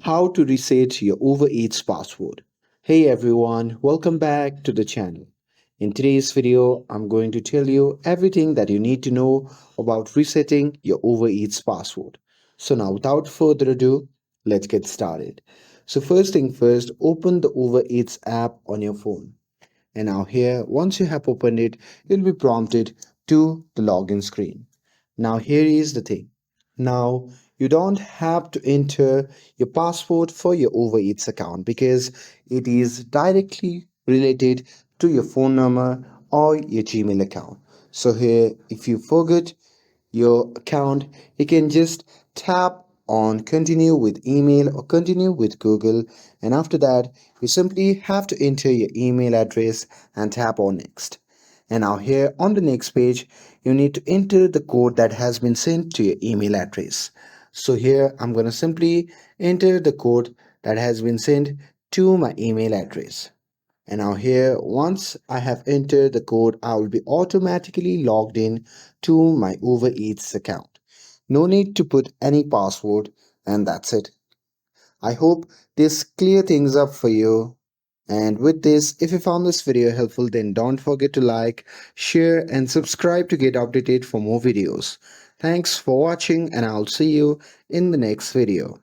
How to reset your Uber Eats password. Hey everyone, welcome back to the channel. In today's video, I'm going to tell you everything that you need to know about resetting your Uber Eats password. So now without further ado, let's get started. So first thing first, open the Uber Eats app on your phone. And now here, once you have opened it, you'll be prompted to the login screen. Now here is the thing. Now you don't have to enter your password for your Uber Eats account because it is directly related to your phone number or your Gmail account. So here, if you forget your account, you can just tap on continue with email or continue with Google, and after that, you simply have to enter your email address and tap on next. And now, here on the next page, you need to enter the code that has been sent to your email address. So, here I'm going to simply enter the code that has been sent to my email address. And now here, once I have entered the code, I will be automatically logged in to my Uber Eats account. No need to put any password, and that's it. I hope this clear things up for you. And with this, if you found this video helpful, then don't forget to like, share, and subscribe to get updated for more videos. Thanks for watching, and I'll see you in the next video.